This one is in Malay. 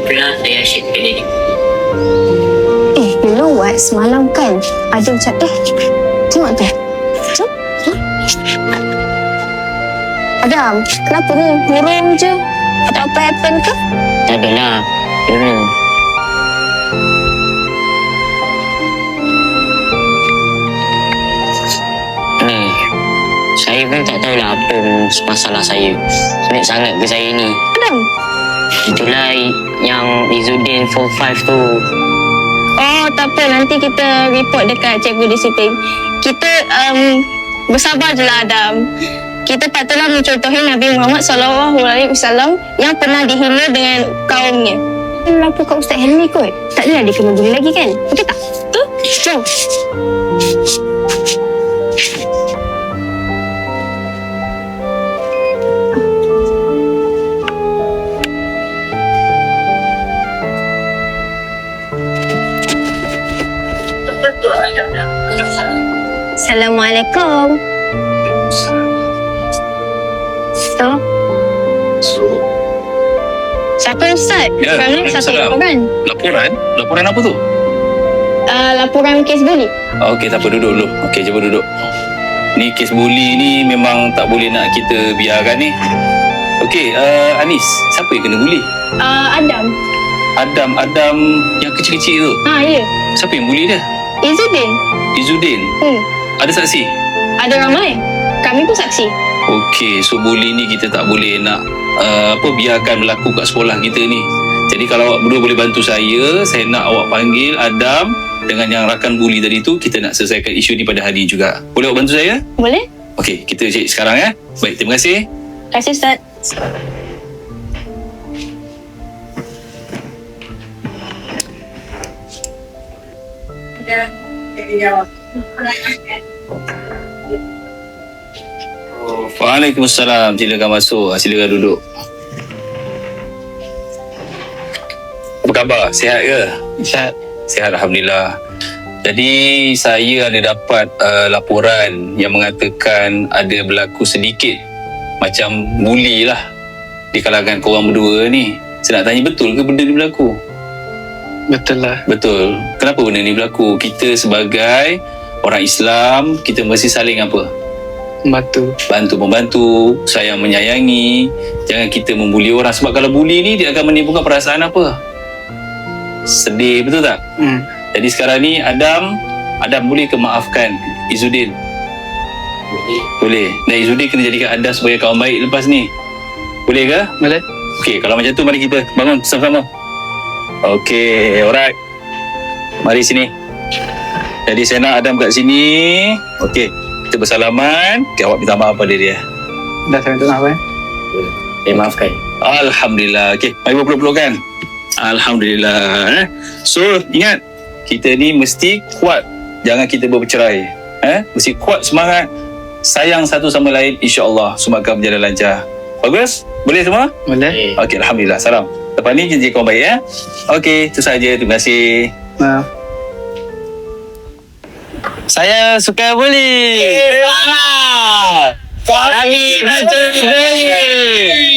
pula saya asyik kali ni. You know what? Semalam kan ada macam tengok tu. Jom. Adam, kenapa ni? Murung je. Ada apa happen ke? Tak adalah. Yuna. Ni, saya pun tak tahulah apa masalah saya. Sulit sangat ke saya ni. Adam. Itulah yang Izzuddin Form 5 tu. Oh, tak apa. Nanti kita report dekat cikgu disiplin. Kita bersabar je lah, Adam. Kita patutlah mencontohi Nabi Muhammad SAW yang pernah dihina dengan kaumnya. Lapor kat Ustaz Helmi kot. Tak adalah dia kena bully lagi kan? Okey tak? Tu? Jom. Assalamualaikum. Siapa Ustaz? Ya, Kami satu Waalaikumsalam. laporan. Laporan? Laporan apa tu? Laporan kes bully. Okey, tak apa, duduk dulu. Okey, cuba duduk. Ni kes bully ni memang tak boleh nak kita biarkan ni. Okey, Anis, siapa yang kena bully? Adam. Adam yang kecil-kecil tu. Ya. Siapa yang bully dia? Izzuddin. Izzuddin. Ada saksi? Ada ramai. Kami pun saksi. Okey, so bully ni kita tak boleh nak biarkan berlaku kat sekolah kita ni. Jadi kalau awak berdua boleh bantu saya nak awak panggil Adam dengan yang rakan bully tadi tu, kita nak selesaikan isu ni pada hari ni juga. Boleh awak bantu saya? Boleh? Okey, kita cek sekarang ya. Baik, terima kasih. Terima kasih Ustaz. Waalaikumsalam. Silakan masuk. Silakan duduk. Apa khabar? Sihat ke? Sihat. Sihat, Alhamdulillah. Jadi saya ada dapat laporan yang mengatakan ada berlaku sedikit macam bully lah di kalangan korang berdua ni. Saya nak tanya, betul ke benda ni berlaku? Betul lah. Betul. Kenapa benda ni berlaku? Kita sebagai orang Islam, kita mesti saling apa? Bantu-membantu, sayang menyayangi. Jangan kita membuli orang. Sebab kalau bully ni, dia akan menimbulkan perasaan apa? Sedih, betul tak? Jadi sekarang ni Adam boleh ke maafkan Izzuddin? Boleh. Dan Izzuddin kena jadikan Adam sebagai kawan baik lepas ni. Boleh ke? Boleh. Okey, kalau macam tu mari kita bangun sama-sama. Okey, alright. Mari sini. Jadi saya nak Adam kat sini. Okey, kita bersalaman. Okay, awak minta maaf pada dia. Dah saya minta maaf Maafkan. Alhamdulillah. Okey, mari berpeluk-pelukan. Alhamdulillah. So, ingat, kita ni mesti kuat. Jangan kita bercerai. Mesti kuat semangat. Sayang satu sama lain. InsyaAllah semua akan berjalan lancar. Bagus? Boleh semua? Boleh. Okey, Alhamdulillah. Salam. Lepas ni kita jadi kawan baik ya. Okey, itu saja. Terima kasih. Maaf. Saya suka bully. Kami betul-betul.